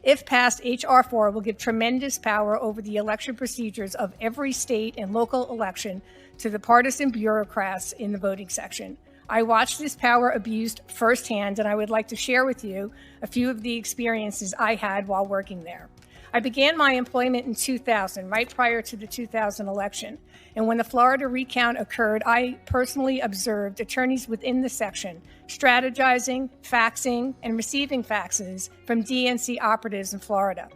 If passed, H.R. 4 will give tremendous power over the election procedures of every state and local election to the partisan bureaucrats in the voting section. I watched this power abused firsthand, and I would like to share with you a few of the experiences I had while working there. I began my employment in 2000, right prior to the 2000 election. And when the Florida recount occurred, I personally observed attorneys within the section strategizing, faxing, and receiving faxes from DNC operatives in Florida.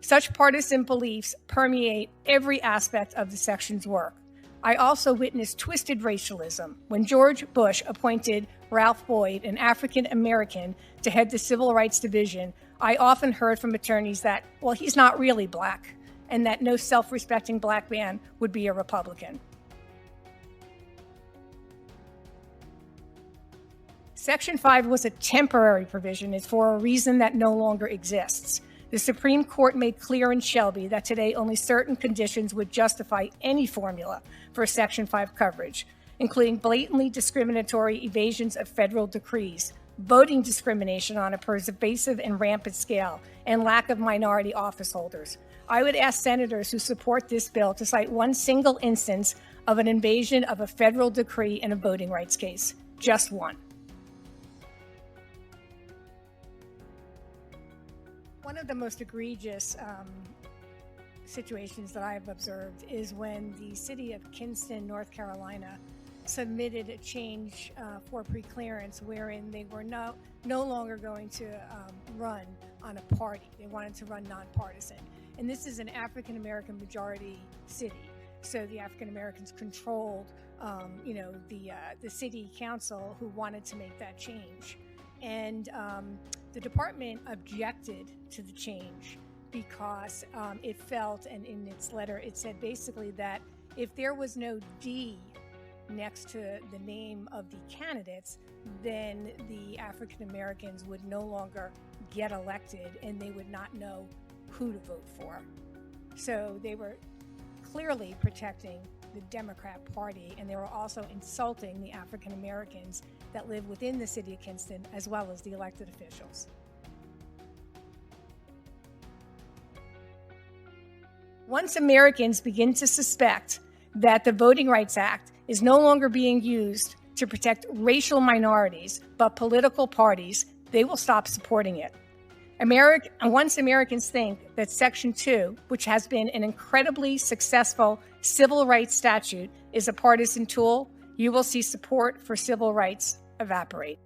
Such partisan beliefs permeate every aspect of the section's work. I also witnessed twisted racialism when George Bush appointed Ralph Boyd, an African American, to head the Civil Rights Division. I often heard from attorneys that, well, he's not really black, and that no self-respecting black man would be a Republican. Section 5 was a temporary provision. It's for a reason that no longer exists. The Supreme Court made clear in Shelby that today only certain conditions would justify any formula for Section 5 coverage, including blatantly discriminatory evasions of federal decrees, voting discrimination on a pervasive and rampant scale, and lack of minority office holders. I would ask senators who support this bill to cite one single instance of an invasion of a federal decree in a voting rights case. Just one. One of the most egregious situations that I've observed is when the city of Kinston, North Carolina, submitted a change for preclearance wherein they were no longer going to run on a party. They wanted to run nonpartisan. And this is an African-American majority city. So the African-Americans controlled, the city council who wanted to make that change. And the department objected to the change because it felt, and in its letter, it said basically that if there was no D next to the name of the candidates, then the African Americans would no longer get elected and they would not know who to vote for. So they were clearly protecting the Democrat Party, and they were also insulting the African Americans that live within the city of Kinston, as well as the elected officials. Once Americans begin to suspect that the Voting Rights Act is no longer being used to protect racial minorities, but political parties, they will stop supporting it. Once Americans think that Section 2, which has been an incredibly successful civil rights statute, is a partisan tool, you will see support for civil rights evaporate.